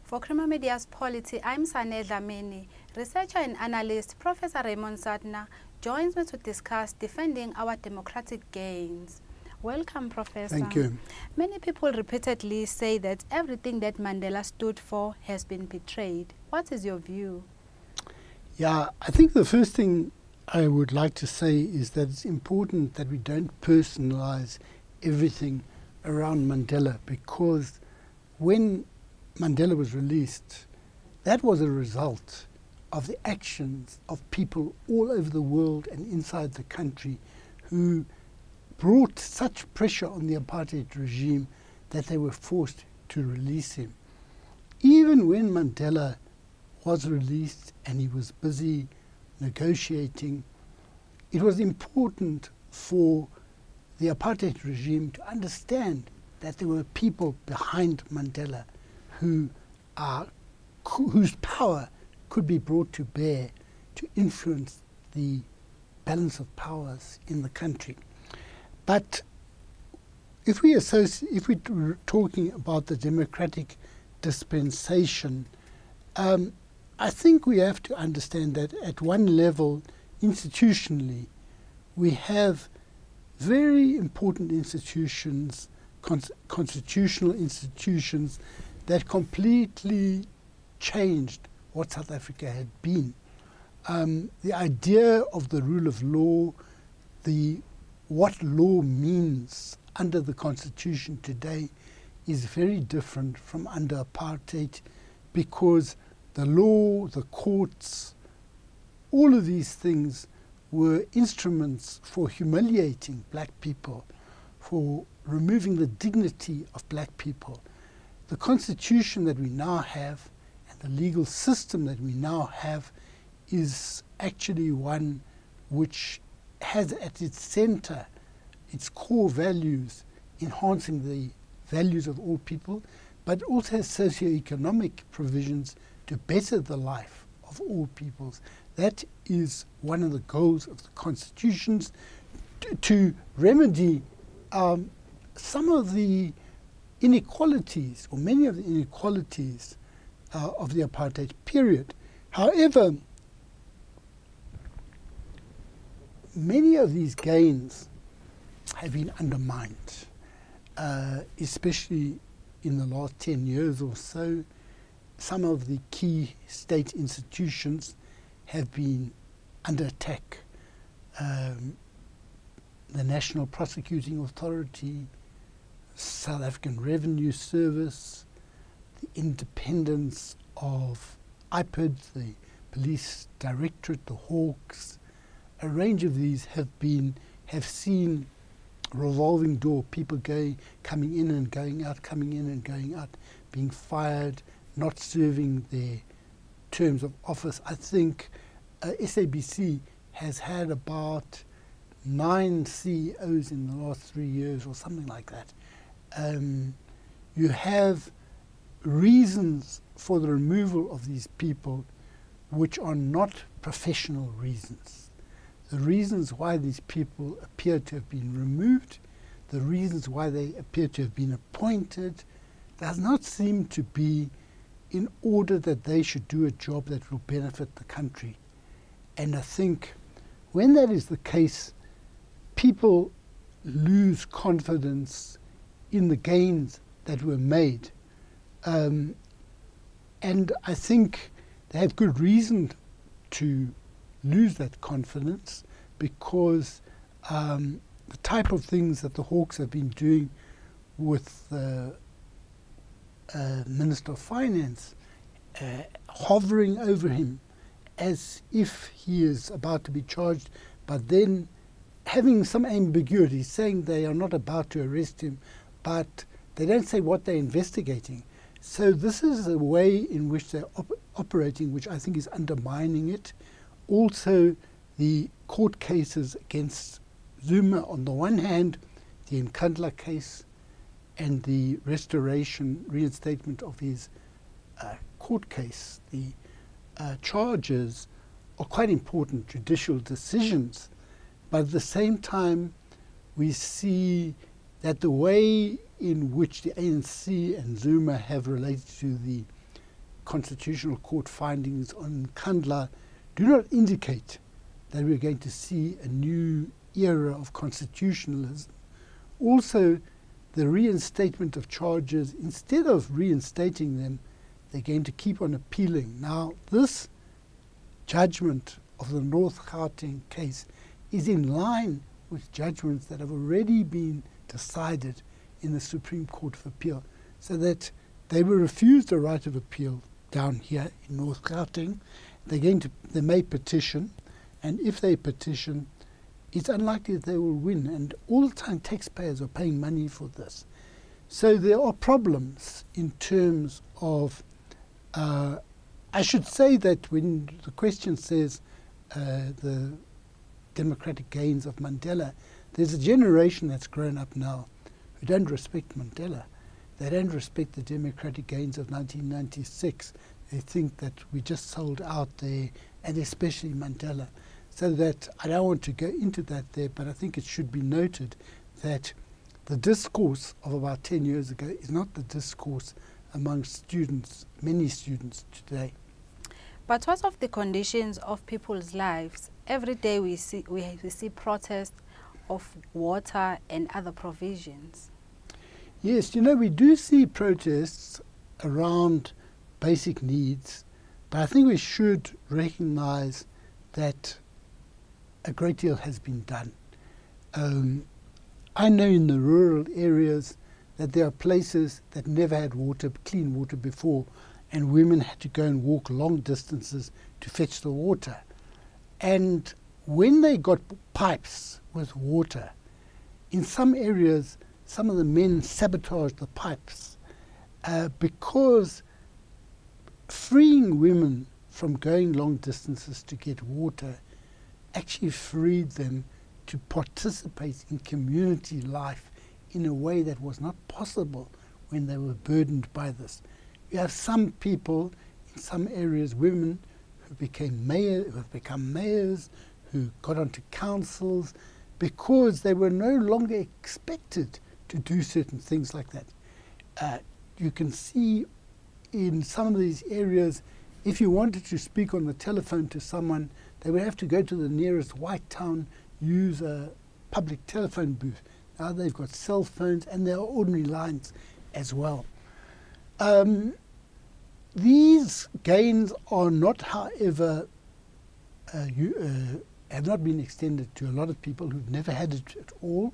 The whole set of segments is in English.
For Creamer Media's Polity, I'm Sane Dhlamini. Researcher and analyst Professor Raymond Suttner joins me to discuss defending our democratic gains. Welcome, Professor. Thank you. Many people repeatedly say that everything that Mandela stood for has been betrayed. What is your view? Yeah, I think the first thing I would like to say is that it's important that we don't personalize everything around Mandela, because when Mandela was released, that was a result of the actions of people all over the world and inside the country who brought such pressure on the apartheid regime that they were forced to release him. Even when Mandela was released and he was busy negotiating, it was important for the apartheid regime to understand that there were people behind Mandela whose power could be brought to bear to influence the balance of powers in the country. But if we're talking about the democratic dispensation, I think we have to understand that at one level, institutionally, we have very important institutions, constitutional institutions, that completely changed what South Africa had been. The idea of the rule of law, what law means under the Constitution today is very different from under apartheid, because the law, the courts, all of these things were instruments for humiliating black people, for removing the dignity of black people. The Constitution that we now have and the legal system that we now have is actually one which has at its center its core values, enhancing the values of all people, but also has socio-economic provisions to better the life of all peoples. That is one of the goals of the constitutions, to remedy some of the inequalities, or many of the inequalities of the apartheid period. However, many of these gains have been undermined, especially in the last 10 years or so. Some of the key state institutions have been under attack. The National Prosecuting Authority, South African Revenue Service, the independence of IPID, the Police Directorate, the Hawks. A range of these have seen revolving door, people coming in and going out, coming in and going out, being fired, not serving their terms of office. I think SABC has had about 9 CEOs in the last 3 years or something like that. You have reasons for the removal of these people which are not professional reasons. The reasons why these people appear to have been removed, the reasons why they appear to have been appointed, does not seem to be in order that they should do a job that will benefit the country. And I think when that is the case, people lose confidence in the gains that were made. And I think they have good reason to lose that confidence, because the type of things that the Hawks have been doing with the Minister of Finance, hovering over him as if he is about to be charged, but then having some ambiguity, saying they are not about to arrest him, but they don't say what they're investigating. So this is a way in which they're operating, which I think is undermining it. Also, the court cases against Zuma, on the one hand, the Nkandla case and the reinstatement of his court case, the charges are quite important judicial decisions. But at the same time, we see that the way in which the ANC and Zuma have related to the Constitutional Court findings on Kandla do not indicate that we're going to see a new era of constitutionalism. Also, the reinstatement of charges, instead of reinstating them, they're going to keep on appealing. Now, this judgment of the North Gauteng case is in line with judgments that have already been decided in the Supreme Court of Appeal, so that they were refused a right of appeal down here in North Gauteng. They may petition, and if they petition, it's unlikely that they will win, and all the time taxpayers are paying money for this. So there are problems in terms of, I should say that when the question says the democratic gains of Mandela, there's a generation that's grown up now who don't respect Mandela. They don't respect the democratic gains of 1996. They think that we just sold out there, and especially Mandela. So that, I don't want to go into that there, but I think it should be noted that the discourse of about 10 years ago is not the discourse among students, many students today. But what of the conditions of people's lives? Every day we see protests of water and other provisions. Yes, you know, we do see protests around basic needs, but I think we should recognize that a great deal has been done. I know in the rural areas that there are places that never had water, clean water before, and women had to go and walk long distances to fetch the water. And when they got pipes with water, in some areas, some of the men sabotaged the pipes because freeing women from going long distances to get water actually freed them to participate in community life in a way that was not possible when they were burdened by this. You have some people in some areas, women who became who have become mayors, who got onto councils because they were no longer expected to do certain things like that. You can see in some of these areas, if you wanted to speak on the telephone to someone, they would have to go to the nearest white town, use a public telephone booth. Now they've got cell phones, and there are ordinary lines as well. These gains are not, however, have not been extended to a lot of people who've never had it at all,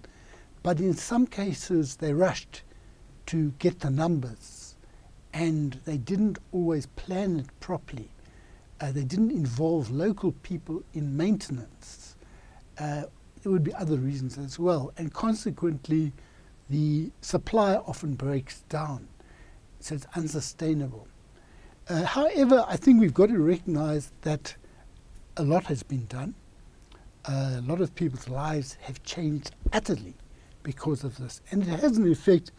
but in some cases they rushed to get the numbers, and they didn't always plan it properly. They didn't involve local people in maintenance. There would be other reasons as well, and consequently the supply often breaks down, so it's unsustainable. However, I think we've got to recognize that a lot has been done. A lot of people's lives have changed utterly because of this, and it has an effect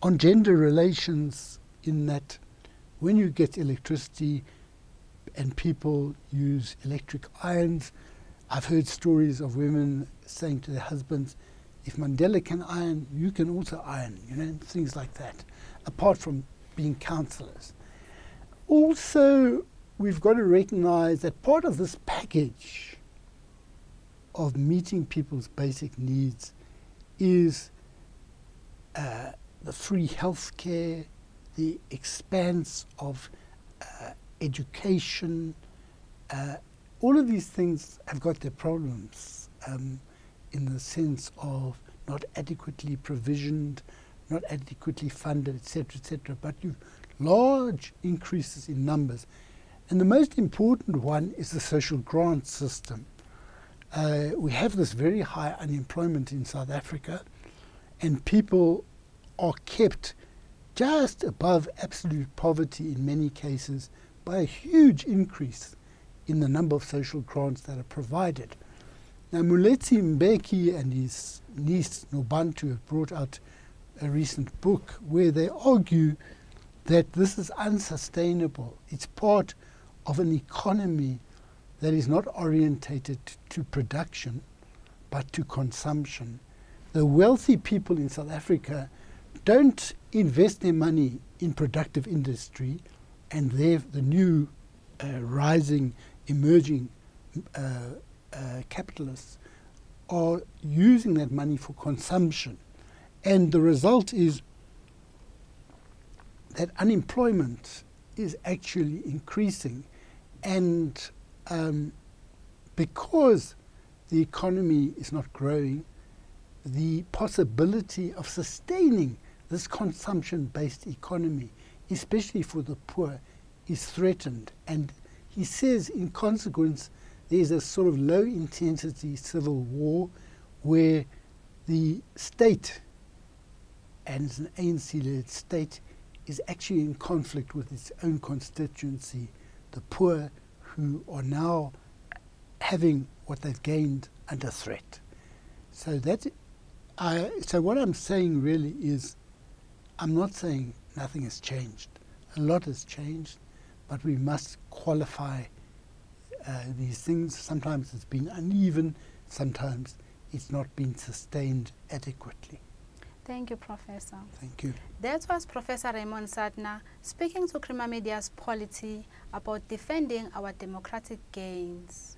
on gender relations in that when you get electricity and people use electric irons, I've heard stories of women saying to their husbands, if Mandela can iron, you can also iron, you know, things like that, apart from being counsellors. Also, we've got to recognize that part of this package of meeting people's basic needs is the free health care, the expanse of education. All of these things have got their problems in the sense of not adequately provisioned, not adequately funded, etc., but you've large increases in numbers. And the most important one is the social grant system. We have this very high unemployment in South Africa, and people are kept just above absolute poverty in many cases by a huge increase in the number of social grants that are provided. Now, Moeletsi Mbeki and his niece Nobantu have brought out a recent book where they argue that this is unsustainable. It's part of an economy that is not orientated to production, but to consumption. The wealthy people in South Africa don't invest their money in productive industry. and the new rising, emerging capitalists are using that money for consumption. And the result is that unemployment is actually increasing. And because the economy is not growing, the possibility of sustaining this consumption-based economy, especially for the poor, is threatened. And he says, in consequence, there's a sort of low-intensity civil war where the state, and it's an ANC-led state, is actually in conflict with its own constituency, the poor, who are now having what they've gained under threat. So so what I'm saying really is, I'm not saying nothing has changed. A lot has changed, but we must qualify these things. Sometimes it's been uneven, sometimes it's not been sustained adequately. Thank you, Professor. Thank you. That was Professor Raymond Suttner speaking to Crema Media's Polity about defending our democratic gains.